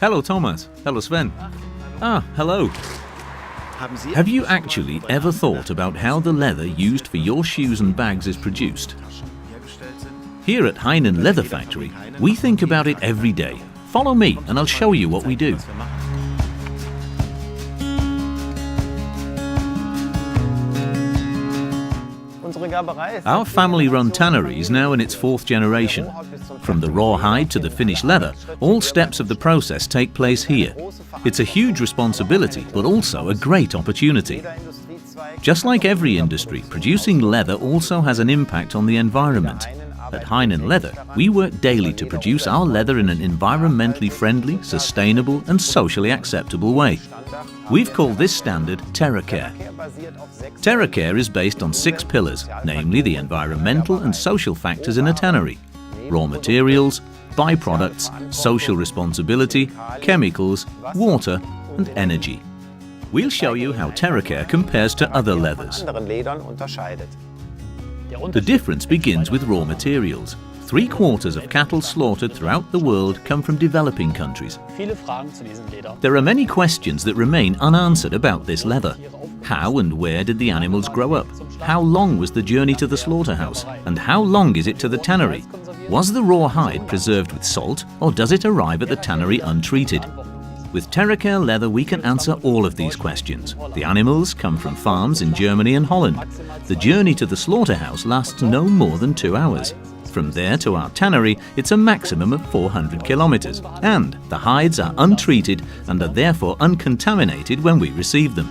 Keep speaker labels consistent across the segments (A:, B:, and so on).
A: Hello, Thomas. Hello, Sven. Hello. Have you actually ever thought about how the leather used for your shoes and bags is produced? Here at Heinen Leather Factory, we think about it every day. Follow me and I'll show you what we do. Our family-run tannery is now in its 4th generation. From the raw hide to the finished leather, all steps of the process take place here. It's a huge responsibility, but also a great opportunity. Just like every industry, producing leather also has an impact on the environment. At Heinen Leather, we work daily to produce our leather in an environmentally friendly, sustainable and socially acceptable way. We've called this standard Terracare. Terracare is based on 6 pillars, namely the environmental and social factors in a tannery: raw materials, byproducts, social responsibility, chemicals, water and energy. We'll show you how Terracare compares to other leathers. The difference begins with raw materials. 3/4 of cattle slaughtered throughout the world come from developing countries. There are many questions that remain unanswered about this leather. How and where did the animals grow up? How long was the journey to the slaughterhouse? And how long is it to the tannery? Was the raw hide preserved with salt, or does it arrive at the tannery untreated? With Terracare leather we can answer all of these questions. The animals come from farms in Germany and Holland. The journey to the slaughterhouse lasts no more than 2 hours. From there to our tannery, it's a maximum of 400 kilometers, and the hides are untreated and are therefore uncontaminated when we receive them.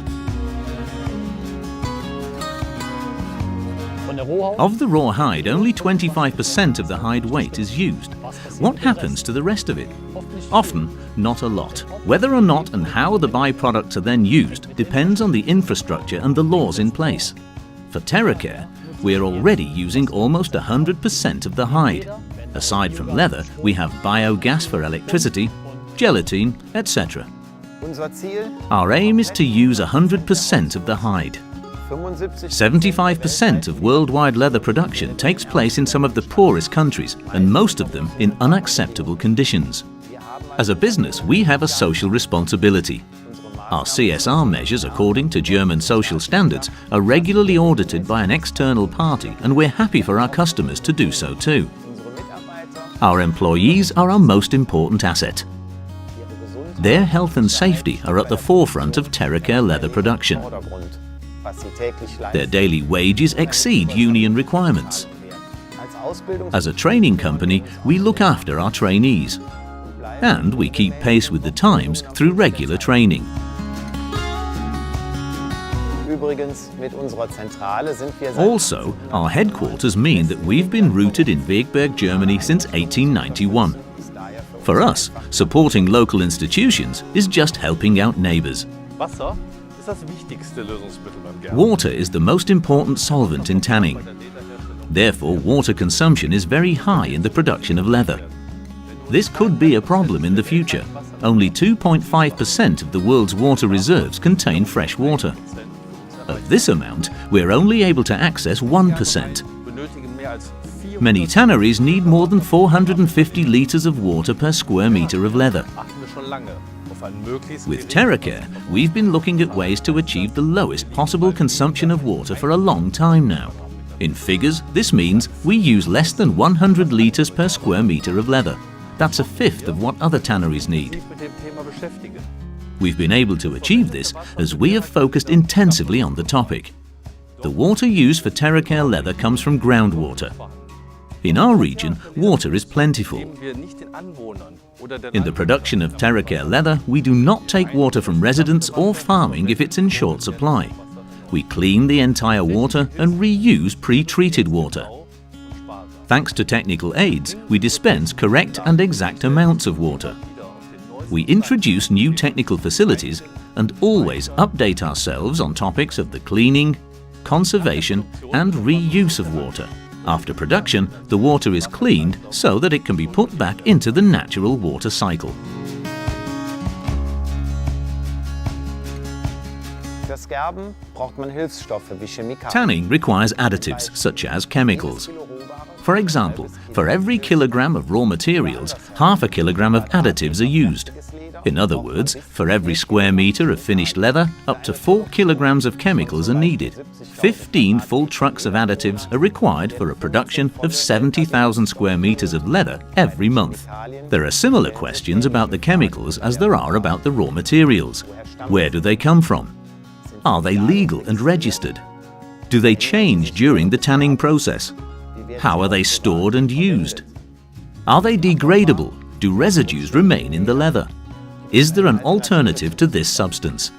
A: Of the raw hide, only 25% of the hide weight is used. What happens to the rest of it? Often, not a lot. Whether or not and how the byproducts are then used depends on the infrastructure and the laws in place. For Terracare, we are already using almost 100% of the hide. Aside from leather, we have biogas for electricity, gelatin, etc. Our aim is to use 100% of the hide. 75% of worldwide leather production takes place in some of the poorest countries, and most of them in unacceptable conditions. As a business, we have a social responsibility. Our CSR measures, according to German social standards, are regularly audited by an external party, and we're happy for our customers to do so too. Our employees are our most important asset. Their health and safety are at the forefront of Terracare leather production. Their daily wages exceed union requirements. As a training company, we look after our trainees. And we keep pace with the times through regular training. Also, our headquarters mean that we've been rooted in Wegberg, Germany since 1891. For us, supporting local institutions is just helping out neighbors. Water is the most important solvent in tanning. Therefore, water consumption is very high in the production of leather. This could be a problem in the future. Only 2.5% of the world's water reserves contain fresh water. Of this amount, we're only able to access 1%. Many tanneries need more than 450 litres of water per square metre of leather. With Terracare, we've been looking at ways to achieve the lowest possible consumption of water for a long time now. In figures, this means we use less than 100 litres per square metre of leather. That's 1/5 of what other tanneries need. We've been able to achieve this as we have focused intensively on the topic. The water used for Terracare leather comes from groundwater. In our region, water is plentiful. In the production of Terracare leather, we do not take water from residents or farming if it's in short supply. We clean the entire water and reuse pre-treated water. Thanks to technical aids, we dispense correct and exact amounts of water. We introduce new technical facilities and always update ourselves on topics of the cleaning, conservation and reuse of water. After production, the water is cleaned so that it can be put back into the natural water cycle.
B: fürs Gerben braucht man Hilfsstoffe wie Chemikalien.
A: Tanning requires additives such as chemicals. For example, for every kilogram of raw materials, half a kilogram of additives are used. In other words, for every square meter of finished leather, up to 4 kilograms of chemicals are needed. 15 full trucks of additives are required for a production of 70,000 square meters of leather every month. There are similar questions about the chemicals as there are about the raw materials. Where do they come from? Are they legal and registered? Do they change during the tanning process? How are they stored and used? Are they degradable? Do residues remain in the leather? Is there an alternative to this substance?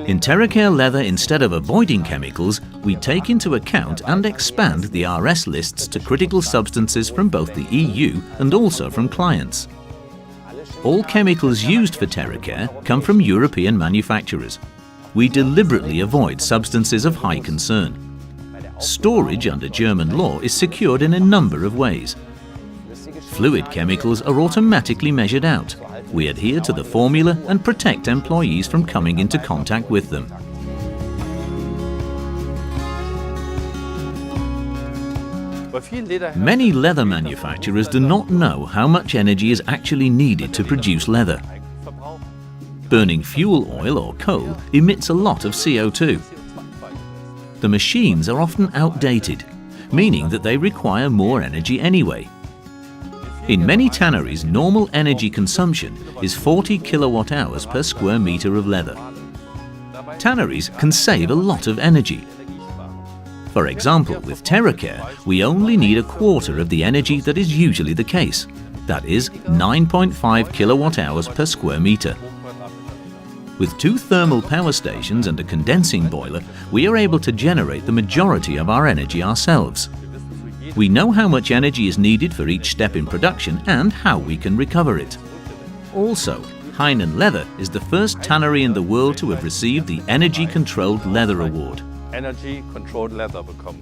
A: In Terracare leather, instead of avoiding chemicals, we take into account and expand the RS lists to critical substances from both the EU and also from clients. All chemicals used for Terracare come from European manufacturers. We deliberately avoid substances of high concern. Storage under German law is secured in a number of ways. Fluid chemicals are automatically measured out. We adhere to the formula and protect employees from coming into contact with them. Many leather manufacturers do not know how much energy is actually needed to produce leather. Burning fuel oil or coal emits a lot of CO2. The machines are often outdated, meaning that they require more energy anyway. In many tanneries, normal energy consumption is 40 kilowatt hours per square meter of leather. Tanneries can save a lot of energy. For example, with Terracare, we only need a quarter of the energy that is usually the case. That is 9.5 kilowatt hours per square meter. With 2 thermal power stations and a condensing boiler, we are able to generate the majority of our energy ourselves. We know how much energy is needed for each step in production and how we can recover it. Also, Hainan Leather is the first tannery in the world to have received the Energy Controlled Leather Award.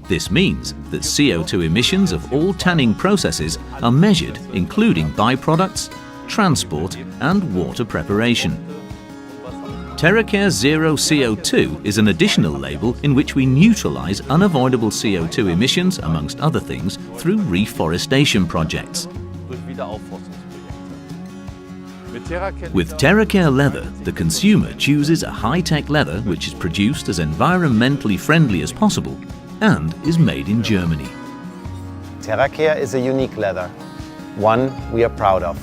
A: This means that CO2 emissions of all tanning processes are measured, including byproducts, transport and water preparation. Terracare Zero CO2 is an additional label in which we neutralize unavoidable CO2 emissions, amongst other things, through reforestation projects. With Terracare leather, the consumer chooses a high-tech leather which is produced as environmentally friendly as possible and is made in Germany.
B: Terracare is a unique leather, one we are proud of.